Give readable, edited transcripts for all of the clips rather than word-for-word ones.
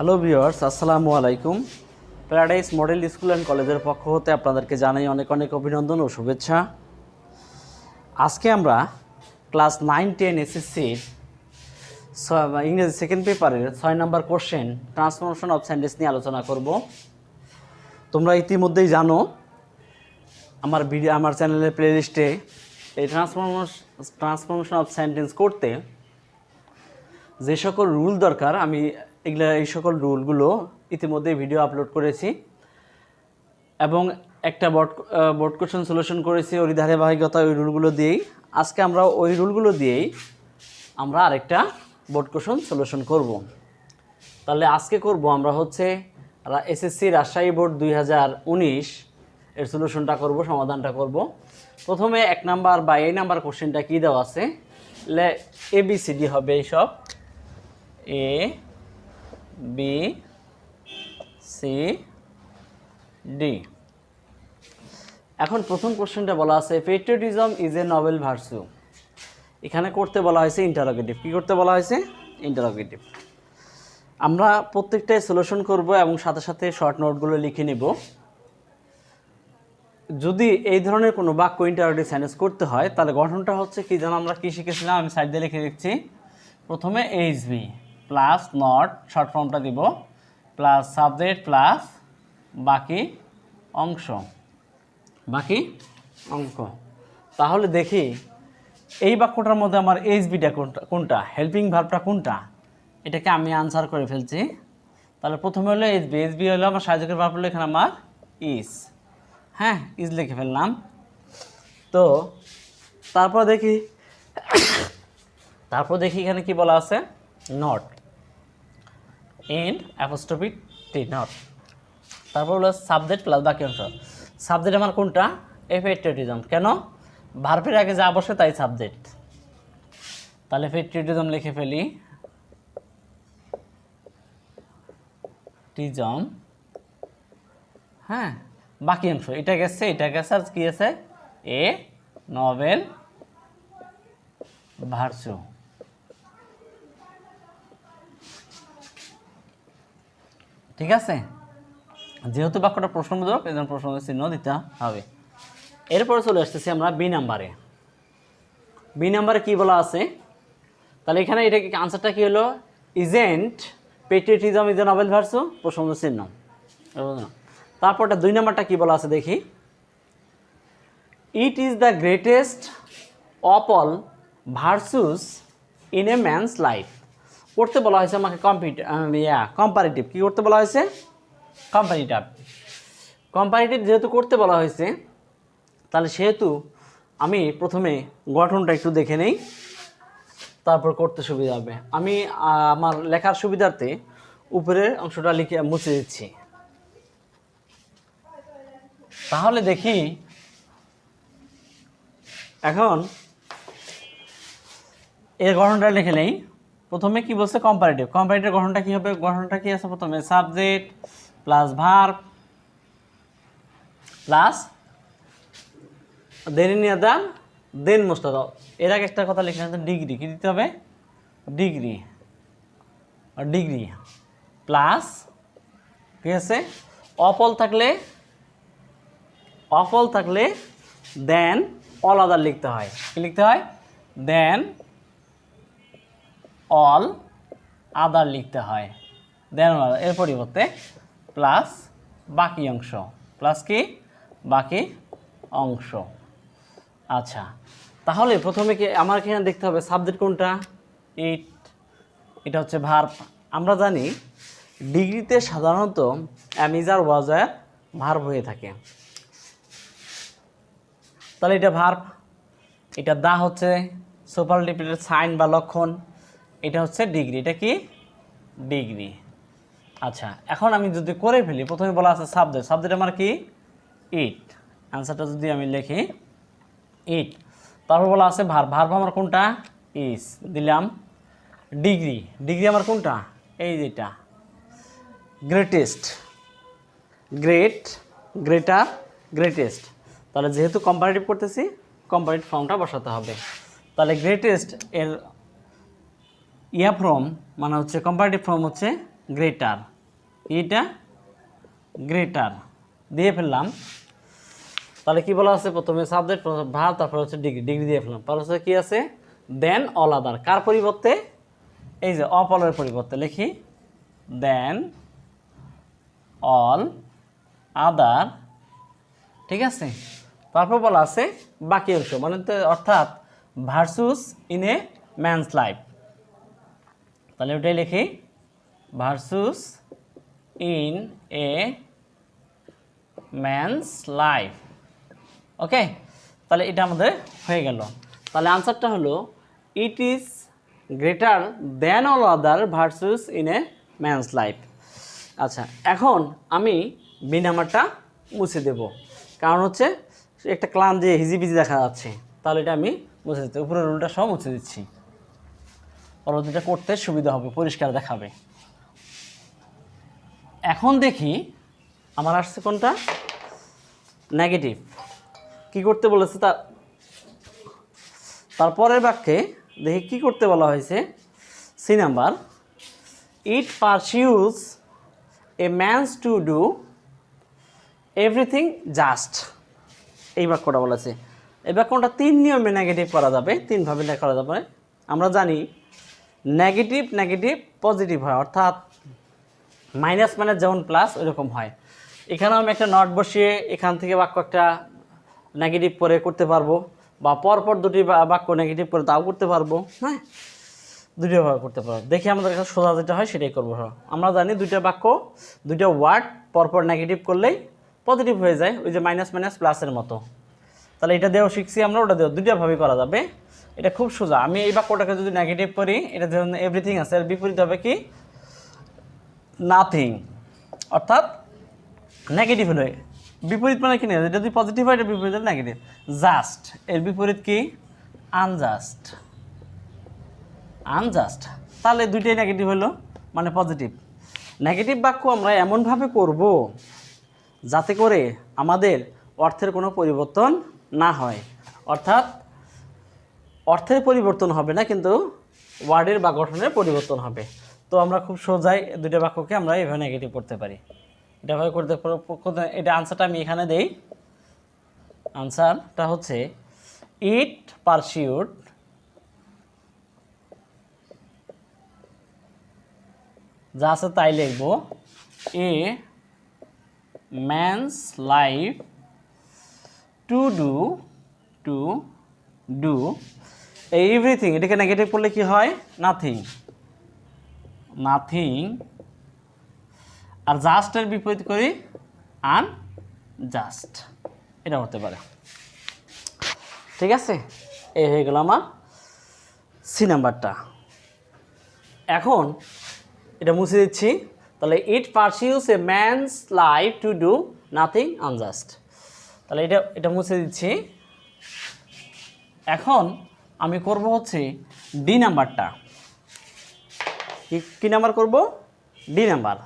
Hello viewers, আসসালামু আলাইকুম। Paradise model school and কলেজের পক্ষ হতে আপনাদেরকে জানাই অনেক অনেক অভিনন্দন ও শুভেচ্ছা। আজকে আমরা ক্লাস 9-10 এসএসসির ইংরেজি সেকেন্ড পেপারের 6 নম্বর কোশ্চেন ট্রান্সফরমেশন অফ সেন্টেন্স নিয়ে আলোচনা করব। তোমরা ইতিমধ্যেই জানো আমার চ্যানেলের প্লেলিস্টে এই ট্রান্সফরমেশন অফ সেন্টেন্স করতে যে সকল রুল দরকার আমি এই সকল রুলগুলো ইতিমধ্যে ভিডিও আপলোড করেছি এবং একটা বোর্ড কোশ্চেন সলিউশন করেছি ওই ধারাবাহিকতা ওই রুলগুলো দিয়েই। আজকে আমরা ওই রুলগুলো দিয়েই আমরা আরেকটা বোর্ড কোশ্চেন সলিউশন করব। তাহলে আজকে করব আমরা হচ্ছে এসএসসি রাজশাহী বোর্ড 2019 এর সলিউশনটা করব, সমাধানটা করব। প্রথমে 1 নাম্বার বা এই নাম্বার কোশ্চেনটা কী দেওয়া আছে, ABCD হবে এইসব A B C D। এখন প্রথম কোশ্চেনটা বলা আছে patriotism is a Nobel virtue. এখানে করতে বলা হয়েছে ইন্টারোগেটিভ। কি করতে বলা হয়েছে? ইন্টারোগেটিভ। আমরা প্রত্যেকটাই সলিউশন করব এবং সাথে সাথে শর্ট নোটগুলো লিখে নেব। যদি এই ধরনের কোনো বাক্য ইন্টারোগেটিভ সেন্টেন্স করতে হয় তাহলে গঠনটা হচ্ছে কি যেন আমরা কি শিখেছিলাম, আমি সাইড দিয়ে লিখে দিচ্ছি। প্রথমে HB প্লাস নট শর্ট ফর্মটা দিব প্লাস সাবজেক্ট প্লাস বাকি অংশ। তাহলে দেখি এই বাক্যটার মধ্যে আমার HBটা কোনটা, হেল্পিং ভার্বটা কোনটা, এটাকে আমি আনসার করে ফেলছি। তাহলে প্রথমে হলো HB হলো আমার সাহায্যকারী ভার্ব, হলো এখানে আমার ইজ। হ্যাঁ, ইজ লিখে ফেললাম। তো তারপর দেখি এখানে কি বলা আছে, not in apostrophe T, not. তারপর হলো সাবজেক্ট প্লাস বাকি অংশ। সাবজেক্ট আমার কোনটা? পেট্রিয়টিজম। কেন? ভার্বের আগে যা বসে তাই সাবজেক্ট। তাহলে পেট্রিয়টিজম লিখে ফেলি, টিজম। হ্যাঁ, বাকি অংশ এটা গেছে আর কি আছে, এ নোবেল ভার্চু। ঠিক আছে, যেহেতু বাক্যটা প্রশ্নবোধক এই জন্য প্রশ্ন চিহ্ন দিতে হবে। এরপরে চলে আসতেছি আমরা বি নাম্বারে কি বলা আছে। তাহলে এখানে এটা আনসারটা কি হলো, isn't patriotism is a Nobel virtue, প্রশ্নবোধক চিহ্ন। তারপরটা 2 নাম্বারটা কি বলা আছে দেখি, it is the greatest of all virtues in a man's life. করতে বলা হয়েছে আমাকে কম্পারেটিভ। কি করতে বলা হয়েছে? কম্পারেটিভ যেহেতু করতে বলা হয়েছে তাহলে সেহেতু আমি প্রথমে গঠনটা একটু দেখে নেই, তারপর করতে সুবিধা হবে। আমি আমার লেখার সুবিধার্থে উপরের অংশটা লিখে মুছে দিচ্ছি। তাহলে দেখি এখন এর গঠনটা লিখে নেই। প্রথমে কি বলছে, কম্পারেটিভ গঠনটা কি হবে? গঠনটা কি আছে? প্রথমে subject plus verb plus then most of. এর আগে একটা কথা লিখে নিতে, ডিগ্রি। কি দিতে হবে? ডিগ্রি প্লাস কি আছে, অল থাকলে দেন অল আদার লিখতে হয়। কি লিখতে হয়? দেন অল আদার লিখতে হয়। দেন অল আদার এর পরিবর্তে প্লাস বাকি অংশ। প্লাস কি? বাকি অংশ। আচ্ছা, তাহলে প্রথমে কি আমার এখানে দেখতে হবে সাবজেক্ট কোনটা? এটা হচ্ছে ভার্ব। আমরা জানি ডিগ্রিতে সাধারণত is R was R verb হয়ে থাকে। তাহলে এটা ভার্ব, এটা দা হচ্ছে সুপারলেটিভের সাইন বা লক্ষণ, এটা হচ্ছে ডিগ্রি। এটা কি? ডিগ্রি। আচ্ছা, এখন আমি যদি করে ফেলি, প্রথমে বলা আছে সাবজেক্ট আমার কি? ইট। অ্যান্সারটা যদি আমি লিখি ইট। তারপর বলা আছে ভার্ব আমার কোনটা? ইজ দিলাম। ডিগ্রি আমার কোনটা? এই যেটা গ্রেটেস্ট। তাহলে যেহেতু কম্পারেটিভ করতেছি কম্পারেটিভ ফর্মটা বসাতে হবে। তাহলে গ্রেটেস্ট এর ফর্ম মানে হচ্ছে কম্পারেটিভ ফর্ম হচ্ছে গ্রেটার। এটা গ্রেটার দিয়ে ফেললাম। তাহলে কি বলা আছে, প্রথমে সাবজেক্ট ভার্ব, তারপর হচ্ছে ডিগ্রি, ডিগ্রি দিয়ে ফেললাম। তারপর হচ্ছে কি আছে, দেন অল আদার। কার পরিবর্তে, এই যে অপলের পরিবর্তে লিখি দেন অল আদার, ঠিক আছে। তারপর বলা আছে বাকি অংশ, মানে অর্থাৎ virtues in a man's life. তাহলে ওটাই লিখি virtues in a man's life. Okay, তাহলে এটা আমাদের হয়ে গেল। তাহলে আনসারটা হলো it is greater than all other virtues in a man's life. আচ্ছা, এখন আমি বি নাম্বারটা মুছে দেব, কারণ হচ্ছে একটা ক্লান যে হিজিবিজি দেখা যাচ্ছে, তাহলে এটা আমি মুছে দিচ্ছি, উপরের রুলটা সব মুছে দিচ্ছি, পরবর্তীটা করতে সুবিধা হবে, পরিষ্কার দেখাবে। এখন দেখি আমার আসছে কোনটা, নেগেটিভ। কি করতে বলেছে তারপরের বাক্যে দেখি কি করতে বলা হয়েছে। C number, it persuades a man's to do everything just, এই বাক্যটা বলেছে। এই বাক্যটা 3 নিয়মে নেগেটিভ করা যাবে, 3 ভাবে করা যাবে। আমরা জানি নেগেটিভ নেগেটিভ পজিটিভ হয়, অর্থাৎ মাইনাস মাইনাস যেমন প্লাস ওইরকম হয়। এখানেও আমি একটা নট বসিয়ে এখান থেকে বাক্য একটা নেগেটিভ করে করতে পারবো, বা পরপর দুটি বাক্য নেগেটিভ করে তাও করতে পারবো। হ্যাঁ, দুটো ভাবে করতে পারবো। দেখি আমাদের কাছে সোজা যেটা হয় সেটাই করবো। আমরা জানি দুইটা বাক্য, দুইটা ওয়ার্ড পরপর নেগেটিভ করলেই পজিটিভ হয়ে যায়, ওই যে মাইনাস মাইনাস প্লাসের মতো। তাহলে এটা দিয়েও শিখছি আমরা, ওটা দিয়েও দুইটাভাবেই করা যাবে। এটা খুব সোজা। আমি এই বাক্যটাকে যদি নেগেটিভ করি, এটা যেমন এভরিথিং আছে, এর বিপরীত হবে কি, নাথিং, অর্থাৎ নেগেটিভ হলে বিপরীত মানে কি, এটা যদি পজিটিভ হয় এটা বিপরীত নেগেটিভ। জাস্ট, এর বিপরীত কি, আনজাস্ট, আনজাস্ট। তাহলে দুইটাই নেগেটিভ হলো, মানে পজিটিভ। নেগেটিভ বাক্য আমরা এমনভাবে করব যাতে করে আমাদের অর্থের কোনো পরিবর্তন না হয়, অর্থাৎ অর্থের পরিবর্তন হবে না, কিন্তু ওয়ার্ডের বা গঠনের পরিবর্তন হবে। তো আমরা খুব সোজাই দুইটা বাক্যকে আমরা এভাবে নেগেটিভ করতে পারি, এটাভাবে করতে পারো। এটা আনসারটা আমি এখানে দেই। আনসারটা হচ্ছে ইট পারসিউড যা আছে তাই লিখব, এ man's life to do everything. এটাকে নেগেটিভ করলে কি হয়, নাথিং, নাথিং। আর জাস্টের বিপরীত করি আনজাস্ট, এটা হতে পারে। ঠিক আছে, এই হয়ে গেল আমার সি নাম্বারটা। এখন এটা মুছে দিচ্ছি। তাহলে it persuades a man's life to do nothing unjust. তাহলে এটা মুছে দিচ্ছি। এখন আমি করব হচ্ছে ডি নাম্বারটা। কি নাম্বার করব, ডি নাম্বার।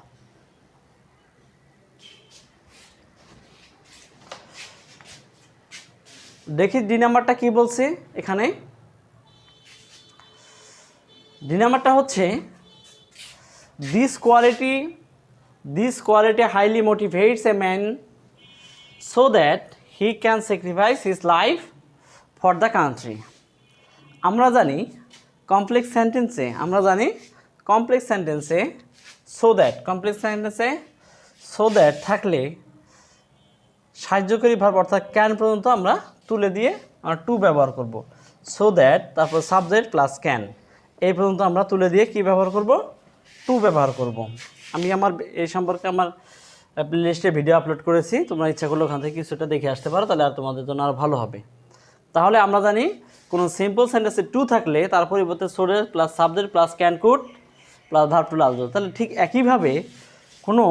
দেখি ডি নাম্বারটা কি বলছে এখানে। ডি নাম্বারটা হচ্ছে this quality highly motivates a man so that he can sacrifice his life for the country. আমরা জানি কমপ্লেক্স সেন্টেন্সে সো দ্যাট থাকলে সাহায্যকারী ভার্ব অর্থাৎ ক্যান পর্যন্ত আমরা তুলে দিয়ে আমরা টু ব্যবহার করব। সো দ্যাট, তারপর সাবজেক্ট প্লাস ক্যান, এই পর্যন্ত আমরা তুলে দিয়ে কি ব্যবহার করব, টু ব্যবহার করব। আমি আমার এই সম্পর্কে আমার প্লেলিস্টে ভিডিও আপলোড করেছি, তোমরা ইচ্ছা করলে ওখান থেকে কিছুটা দেখে আসতে পারো, তাহলে আর তোমাদের জন্য আরও ভালো হবে। তাহলে আমরা জানি কোনো সিম্পল সেন্টেন্সে টু থাকলে তার পরিবর্তে so that plus subject plus can could plus verb to last. তাহলে ঠিক একইভাবে কোনো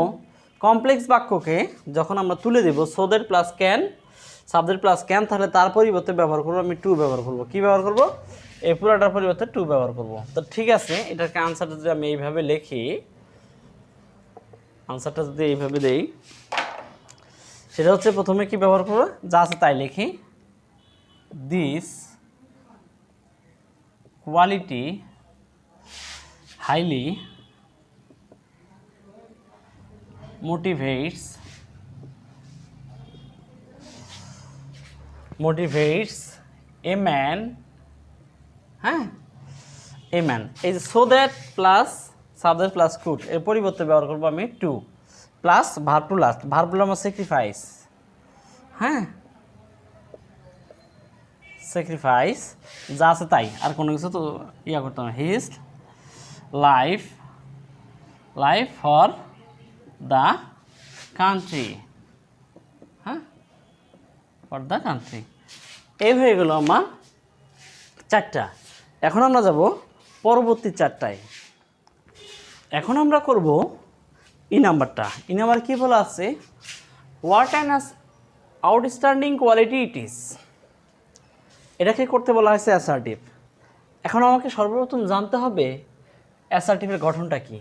কমপ্লেক্স বাক্যকে যখন আমরা তুলে দেব so that plus can subject plus can, তাহলে তার পরিবর্তে ব্যবহার করবো আমি টু ব্যবহার করব। কী ব্যবহার করব, এই পুরোটার পরিবর্তে টু ব্যবহার করব। তো ঠিক আছে, এটাকে আনসারটা যদি আমি এইভাবে লিখি, আনসারটা যদি এইভাবে দেই, সেটা হচ্ছে প্রথমে কি ব্যবহার করবো, যা আছে তাই লিখি। This quality highly motivates a man, হ্যাঁ, a man, এই যে so that plus subject plus could এর পরিবর্তে ব্যবহার করবো আমি to plus verb to last, verb হলো আমার স্যাক্রিফাইস, হ্যাঁ, স্যাক্রিফাইস যা আছে তাই, আর কোনো কিছু তো ইয়া করতে হবে, his life for the country, হ্যাঁ, ফর দ্য কান্ট্রি। এই হয়ে গেল আমার চারটা। এখন আমরা যাব পরবর্তী চারটায়। এখন আমরা করব ই নাম্বারটা। ই নাম্বার কী বলা আছে, what an outstanding quality it is, এটাকে করতে বলা হয়েছে অ্যাসার্টিভ। এখন আমাকে সর্বপ্রথম জানতে হবে অ্যাসার্টিভের গঠনটা কী।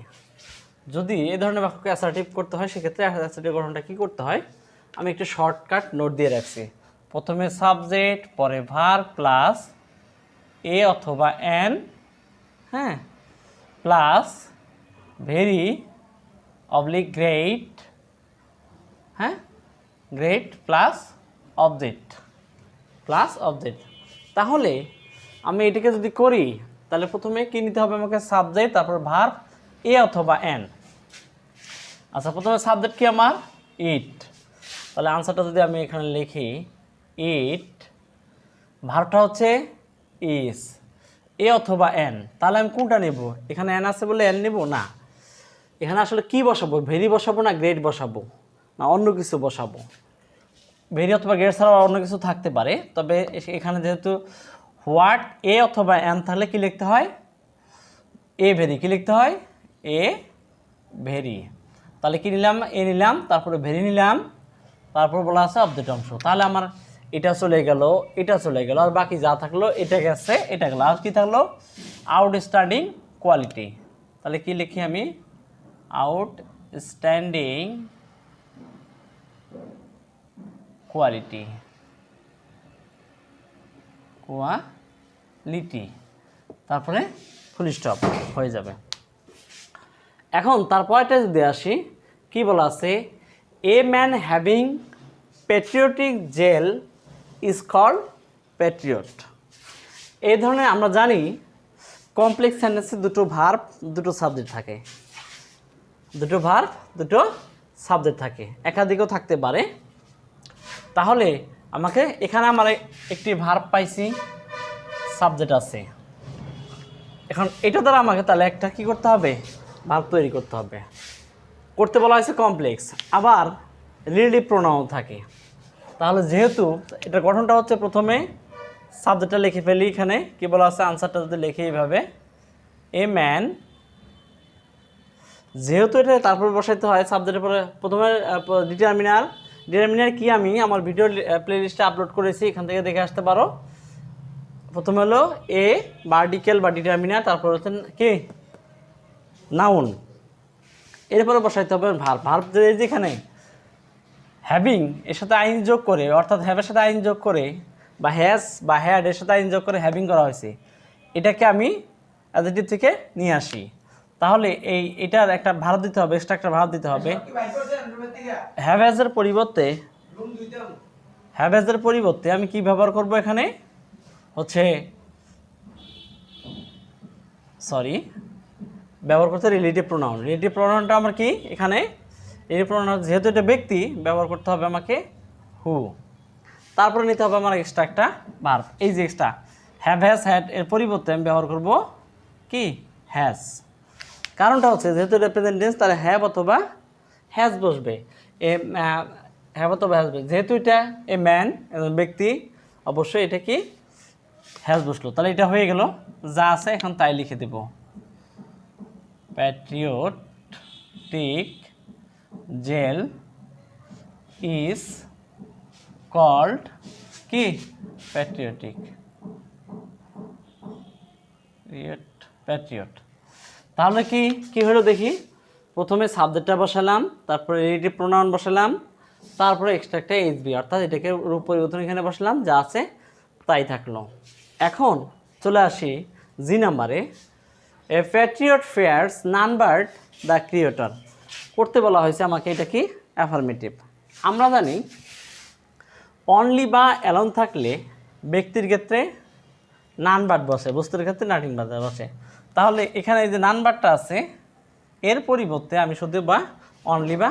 যদি এই ধরনের বাক্যকে অ্যাসার্টিভ করতে হয় সেক্ষেত্রে অ্যাসার্টিভ গঠনটা কী করতে হয়, আমি একটু শর্টকাট নোট দিয়ে রাখছি। প্রথমে সাবজেক্ট, পরে ভার্ব প্লাস এ অথবা এন, হ্যাঁ, প্লাস ভেরি অবলিক গ্রেট, হ্যাঁ, গ্রেট প্লাস অবজেক্ট, তাহলে আমি এটাকে যদি করি তাহলে প্রথমে কী নিতে হবে আমাকে, সাবজেক্ট, তারপর ভার্ব এ অথবা এন। আচ্ছা, প্রথমে সাবজেক্ট কি আমার ইট, তাহলে আনসারটা যদি আমি এখানে লিখি ইট, ভার্বটা হচ্ছে ইজ, এ অথবা এন, তাহলে আমি কোনটা নেব, এখানে এন আছে বলে এন নেব না, এখানে আসলে কি বসাবো, ভেরি বসাবো না গ্রেট বসাবো না অন্য কিছু বসাবো। ভেরি অথবা গ্রেট ছাড়াও অন্য কিছু থাকতে পারে, তবে এখানে যেহেতু হোয়াট এ অথবা এন, তাহলে কি লিখতে হয়, এ ভেরি, কি লিখতে হয়, এ ভেরি। তাহলে কি নিলাম, এ নিলাম, তারপরে ভেরি নিলাম, তারপর বলা আছে অবজেক্ট অংশ। তাহলে আমার এটা চলে গেল, এটা চলে গেল, আর বাকি যা থাকলো এটা গেছে, এটা গেল, আর কি থাকলো আউটস্ট্যান্ডিং কোয়ালিটি। তাহলে কি লিখি আমি, আউটস্ট্যান্ডিং কোয়ালিটি, তারপরে ফুল স্টপ হয়ে যাবে। এখন তারপরটা যদি আসি, কি বলা আছে, a man having patriotic zeal is called patriot. এই ধরনের আমরা জানি কমপ্লেক্স সেন্টেন্সে দুটো ভার্ব দুটো সাবজেক্ট থাকে, দুটো ভার্ব দুটো সাবজেক্ট থাকে, একাধিকও থাকতে পারে। তাহলে আমাকে এখানে আমার একটি ভার্ব পাইছি, সাবজেক্ট আছে, এখন এটা দ্বারা আমাকে তাহলে একটা কি করতে হবে, ভার্ব তৈরি করতে হবে। করতে বলা হয়েছে কমপ্লেক্স, আবার রিলেটিভ প্রোনাউন থাকে। তাহলে যেহেতু এটার গঠনটা হচ্ছে, প্রথমে সাবজেক্টটা লিখে ফেলি, এখানে কি বলা আছে, আনসারটা যদি লিখে এইভাবে, এ ম্যান, যেহেতু এটা তারপরে বসাইতে হয় সাবজেক্টের পরে, প্রথমে ডিটারমিনার কি আমি আমার ভিডিও প্লেলিস্টে আপলোড করেছি, এখান থেকে দেখে আসতে পারো। প্রথমে হলো এ বার্টিকেল বা ডিটারমিনার, তারপর হচ্ছে কি নাউন, এরপরে বসাইতে হবে ভার্ব। ভার্ব যেখানে হ্যাভিং এর সাথে আইন যোগ করে, অর্থাৎ হ্যাভের সাথে আইন যোগ করে, বা হ্যাজ বা হ্যাড এর সাথে আইন যোগ করে হ্যাভিং করা হয়েছে, এটাকে আমি অ্যাডজেক্টিভ থেকে নিয়ে আসি। তাহলে এটার একটা ভার্ব দিতে হবে, এক্সট্রা একটা ভার্ব দিতে হবে। হ্যাভেজের পরিবর্তে আমি কি ব্যবহার করব, এখানে হচ্ছে ব্যবহার করতে রিলেটিভ প্রোনাউন। রিলেটিভ প্রোনাউনটা আমার কি, এখানে রিলেটিভ প্রোনাউন যেহেতু এটা ব্যক্তি, ব্যবহার করতে হবে আমাকে হু। তারপরে নিতে হবে আমার এক্সট্রা একটা ভার্ব, এই যে এক্সট্রা হ্যাভ, হ্যাজ, হ্যাড এর পরিবর্তে আমি ব্যবহার করব কি হ্যাজ। কারণটা হচ্ছে যেহেতু এটা প্রেজেন্ট টেন্স, তাহলে হ্যাভ অথবা হ্যাজ বসবে, হ্যাভ অথবা হ্যাজ বসবে। যেহেতু এটা এ ম্যান ব্যক্তি, অবশ্যই এটা কি হ্যাজ বসলো। তাহলে এটা হয়ে গেল, যা আছে এখন তাই লিখে দেব, প্যাট্রিয়টিক জেল ইজ কল্ড কি প্যাট্রিয়টিক, প্যাট্রিয়ট। তাহলে কি হলো দেখি, প্রথমে সাবজেক্টটা বসালাম, তারপরে রিলেটিভ প্রোনাউন বসালাম, তারপরে এক্সট্রা একটা এইচবি, অর্থাৎ এটাকে রূপ পরিবর্তন এখানে বসালাম, যা আছে তাই থাকলো। এখন চলে আসি জি নাম্বারে, a patriot fears none but the creator. করতে বলা হয়েছে আমাকে, এটা কি অ্যাফার্মেটিভ। আমরা জানি অনলি বা অ্যালোন থাকলে ব্যক্তির ক্ষেত্রে নান বাট বসে, বস্তুর ক্ষেত্রে নাটিং বাট বসে। তাহলে এখানে এই যে নান বাটটা আছে, এর পরিবর্তে আমি শুধু বা অনলি বা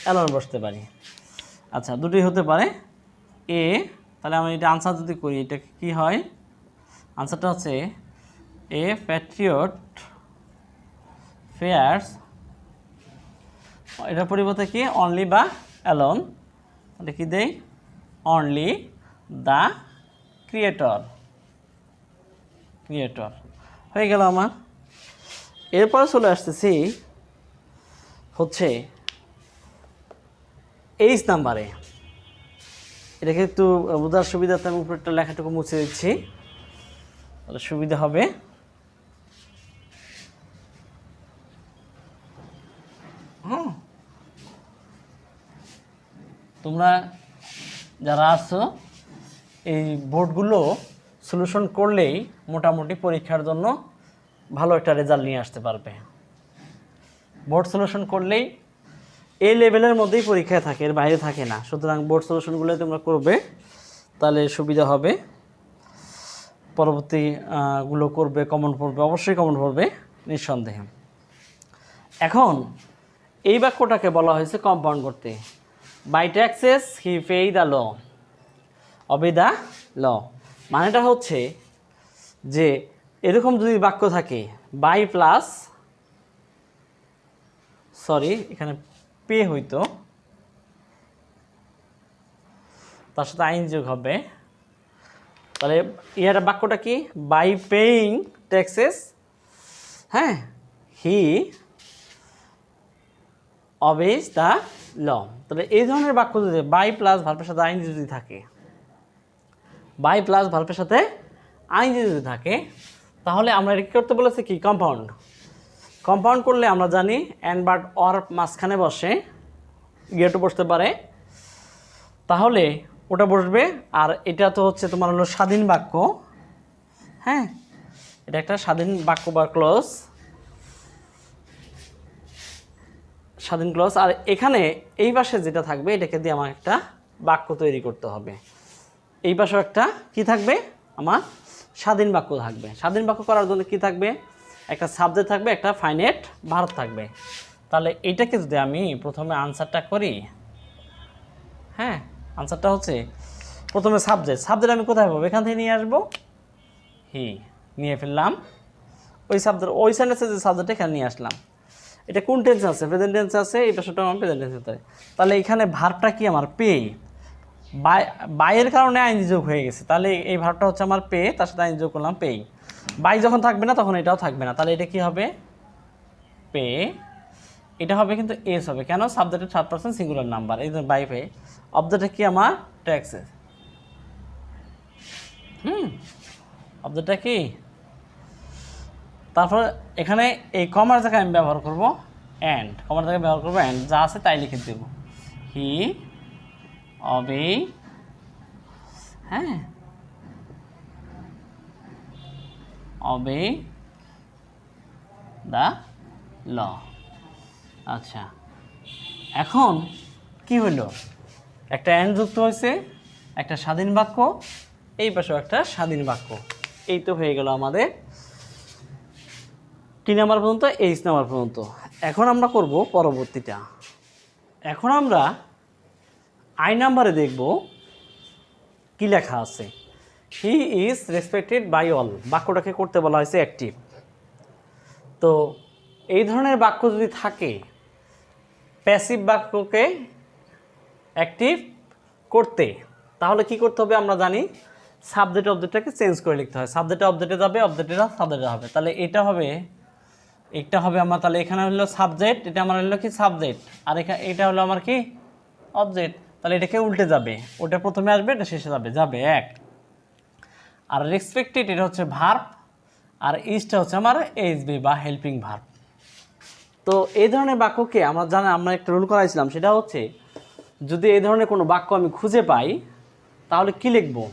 অ্যালোন বসতে পারি। আচ্ছা, দুটোই হতে পারে এ। তাহলে আমি এটা আনসার যদি করি, এটা কি হয়? আনসারটা হচ্ছে এ প্যাট্রিয়ট ফেয়ার্স, এটার পরিবর্তে কি অনলি বা অ্যালোন, তাহলে কি দেই? অনলি দ্য ক্রিয়েটর হয়ে গেল আমার। এরপরে চলে আসতেছি হচ্ছে 8 নাম্বারে। এটাকে একটু বোঝার সুবিধাতে আমি উপরেরটা লেখাটুকু মুছে দিচ্ছি, তাহলে সুবিধা হবে। তোমরা যারা আছো এই বোর্ডগুলো সলিউশন করলেই মোটামুটি পরীক্ষার জন্য ভালো একটা রেজাল্ট নিয়ে আসতে পারবে। বোর্ড সলিউশন করলেই এই লেভেলের মধ্যেই পরীক্ষায় থাকে, এর বাইরে থাকে না। সুতরাং বোর্ড সলিউশনগুলো তোমরা করবে, তাহলে সুবিধা হবে। পরবর্তী গুলো করবে, কমন পড়বে, অবশ্যই কমন পড়বে নিঃসন্দেহে। এখন এই বাক্যটাকে বলা হয়েছে কম্পাউন্ড করতে। By taxes he pay the law, obey the law. মানেটা হচ্ছে যে এরকম যদি বাক্য থাকে বাই প্লাস, সরি এখানে পে হইতো, তার সাথে আইন যোগ হবে, তাহলে ইয়ার বাক্যটা কি? বাই পেইং ট্যাক্সেস, হ্যাঁ, হি অবেজ দ্য ল। তাহলে এই ধরনের বাক্য যদি বাই প্লাস ভার্বের সাথে আইন যদি থাকে, বাই প্লাস ভার্বের সাথে আইন যদি থাকে, তাহলে আমরা এটা কী করতে বলেছি? কি কম্পাউন্ড। কম্পাউন্ড করলে আমরা জানি অ্যান্ড বাট অর মাঝখানে বসে, গেটও বসতে পারে, তাহলে ওটা বসবে। আর এটা তো হচ্ছে তোমার হলো স্বাধীন বাক্য, হ্যাঁ, এটা একটা স্বাধীন বাক্য বা ক্লজ, স্বাধীন ক্লজ। আর এখানে এই পাশে যেটা থাকবে এটাকে দিয়ে আমার একটা বাক্য তৈরি করতে হবে। এই পাশেও একটা কি থাকবে? আমার স্বাধীন বাক্য থাকবে। স্বাধীন বাক্য করার জন্য কি থাকবে? একটা সাবজেক্ট থাকবে, একটা ফাইনাইট ভার্ব থাকবে। তাহলে এটাকে যদি আমি প্রথমে আনসারটা করি, হ্যাঁ, আনসারটা হচ্ছে প্রথমে সাবজেক্ট আমি কোথায় পাবো? এখান থেকে নিয়ে আসবো, হি নিয়ে ফেললাম। ওই সাবজেক্ট, ওই সেন্টেন্সে যে সাবজেক্ট এখানে নিয়ে আসলাম। এটা কোন টেন্সে আছে? প্রেজেন্ট টেন্সে আছে, এই পাশটা আমার প্রেজেন্ট টেন্সে আছে। তাহলে এখানে ভার্বটা কি আমার? পে। বাইয়ের কারণে আইন যোগ হয়ে গেছে, তাহলে এই ভার্বটা হচ্ছে আমার পে, তার সাথে আইন যোগ করলাম পেই। বাই যখন থাকবে না তখন এটাও থাকবে না, তাহলে এটা কি হবে? পে। এটা হবে কিন্তু এস হবে, কেন? সাবজেক্টের 3% সিঙ্গুলার নাম্বার, এই বাই পে। অবজেক্টটা কি আমার? ট্যাক্সেস। অবজেক্টটা কি? তারপর এখানে এই কমার জায়গায় আমি ব্যবহার করব অ্যান্ড, কমার জায়গায় ব্যবহার করবো অ্যান্ড, যা আছে তাই লিখে দেব। হি অবে, হ্যাঁ, অবে দ্য ল। আচ্ছা, এখন কি হলো? একটা অ্যান্ড যুক্ত হয়েছে, একটা স্বাধীন বাক্য, এই পাশেও একটা স্বাধীন বাক্য। এই তো হয়ে গেল আমাদের কি নাম্বার পর্যন্ত? 8 নাম্বার পর্যন্ত। এখন আমরা করব পরবর্তীটা। এখন আমরা আই নাম্বারে দেখব কি লেখা আছে। He is respected by all, বাক্যটাকে করতে বলা হয়েছে অ্যাক্টিভ। তো এই ধরনের বাক্য যদি থাকে, প্যাসিভ বাক্যকে অ্যাক্টিভ করতে, তাহলে কি করতে হবে? আমরা জানি সাবজেক্ট অবজেক্টটাকে চেঞ্জ করে লিখতে হয়। সাবজেক্ট অবজেক্টে যাবে, অবজেক্টেরা সাবজেক্টে হবে। তাহলে এটা হবে আমার, তাহলে এখানে হলো সাবজেক্ট, এটা আমার হলো কি সাবজেক্ট, আর এখানে এটা হলো আমার কি অবজেক্ট। তাহলে এটাকে উল্টে যাবে, ওটা প্রথমে আসবে, এটা শেষে যাবে এক। আর রেসপেক্টেড এটা হচ্ছে ভার্ব, আর ইজটা হচ্ছে আমার এইচবি বা হেল্পিং ভার্ব। তো এই ধরনের বাক্যকে আমরা একটা রুল করাইছিলাম, সেটা হচ্ছে যদি এই ধরনের কোনো বাক্য আমি খুঁজে পাই, তাহলে কি লিখবো?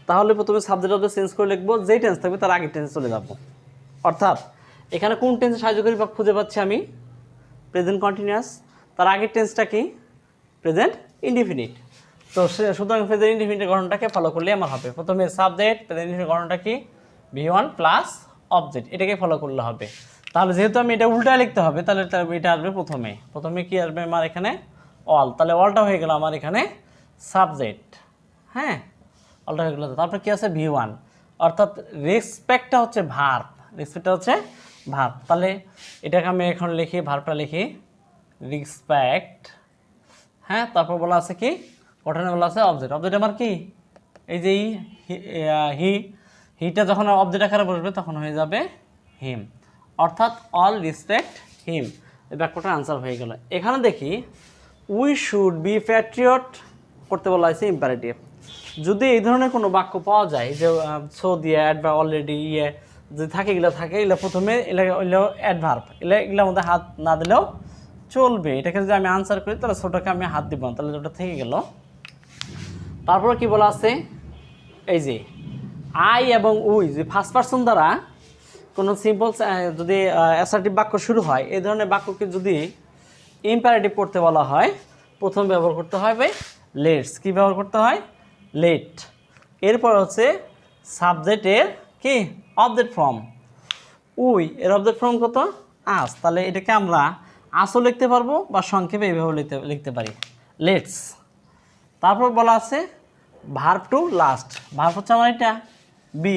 তাহলে প্রথমে সাবজেক্ট অবজেক্ট চেঞ্জ করে লিখবো, যেই টেন্স থাকবে তার আগের টেন্সে চলে যাব। অর্থাৎ এখানে কোন টেন্সে সাহায্যকারী বাক্য খুঁজে পাচ্ছি আমি? প্রেজেন্ট কন্টিনিউয়াস, তার আগের টেন্সটা কি প্রেজেন্ট ইনডিফিনিট। তো সুতরাং প্রেজেন্ট ইনডিফিনিটের গঠনটাকে ফলো করলে আমার হবে। প্রথমে সাবজেক্ট, প্রেজেন্ট ইনডিফিনিটের গঠনটা কি V1 প্লাস অবজেক্ট, এটাকে ফলো করলে হবে। তাহলে যেহেতু আমি এটা উল্টায় লিখতে হবে, তাহলে এটা আসবে প্রথমে কি আসবে আমার এখানে অল, তাহলে অলটা হয়ে গেল আমার এখানে সাবজেক্ট। হ্যাঁ, অলটা হয়ে গেল। তারপর কি আছে V1, অর্থাৎ রেসপেক্টটা হচ্ছে ভার্ব, রেসপেক্টটা হচ্ছে ভার্ব। তাহলে এটাকে আমি এখন লিখি, ভার্বটা লিখি রেসপেক্ট। হ্যাঁ, তারপর বলা আছে কি গঠনে বলা আছে অবজেক্ট। অবজেক্ট আমার কি এই যে হিটা যখন অবজেক্ট আকারে বসবে তখন হয়ে যাবে হিম, অর্থাৎ অল রেসপেক্ট হিম। এই বাক্যটার আনসার হয়ে গেল। এখানে দেখি উই শুড বি প্যাট্রিয়ট করতে বলা হয়েছে ইম্পারেটিভ। যদি এই ধরনের কোনো বাক্য পাওয়া যায় যে সো দিয়ে অ্যাড বা অলরেডি যদি থাকে, এগুলো থাকে, এগুলো প্রথমে এগুলো অ্যাডভার্ব, এগুলোর মধ্যে হাত না দিলেও চলবে। এটাকে যদি আমি আনসার করি তাহলে ছোটোকে আমি হাত দিব না, তাহলে ওটা থেকে গেল। তারপরে কি বলা আছে এই যে আই এবং উই, যে ফার্স্ট পারসন দ্বারা কোনো সিম্পল যদি অ্যাসার্টিভ বাক্য শুরু হয়, এই ধরনের বাক্যকে যদি ইম্পারেটিভ করতে বলা হয়, প্রথম ব্যবহার করতে হবে লেটস। কি ব্যবহার করতে হয় লেট। এরপর হচ্ছে সাবজেক্টের কি অবজেক্ট ফর্ম উই, এর অবজেক্ট ফর্ম কত আস। তাহলে এটাকে আমরা আসও লিখতে পারবো বা সংক্ষেপে এইভাবে লিখতে পারি লেটস। তারপর বলা আছে ভার্ব টু লাস্ট, ভার্ব হচ্ছে আমার এটা বি,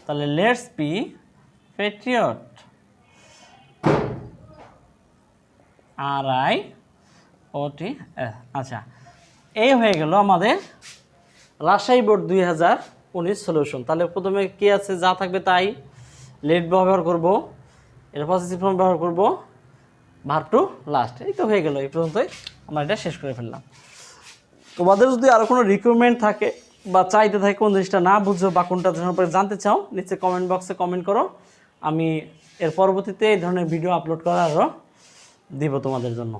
তাহলে লেটস বি প্যাট্রিয়ট, RIOT। আচ্ছা, এই হয়ে গেল আমাদের রাজশাহী বোর্ড 2019 সলিউশন। তাহলে প্রথমে কি আছে যা থাকবে তাই, লেট ব্যবহার করব, এর পজিটিভ ফর্ম ব্যবহার করব, ভার্ব টু লাস্ট। এই তো হয়ে গেল, এই পর্যন্তই আমরা এটা শেষ করে ফেললাম। তোমাদের যদি আরও কোনো রিকোয়ারমেন্ট থাকে বা চাইতে থাকে কোন জিনিসটা না বুঝছো বা কোনটা সম্পর্কে জানতে চাও, নিচে কমেন্ট বক্সে কমেন্ট করো, আমি এর পরবর্তীতে এই ধরনের ভিডিও আপলোড করারও দিব তোমাদের জন্য।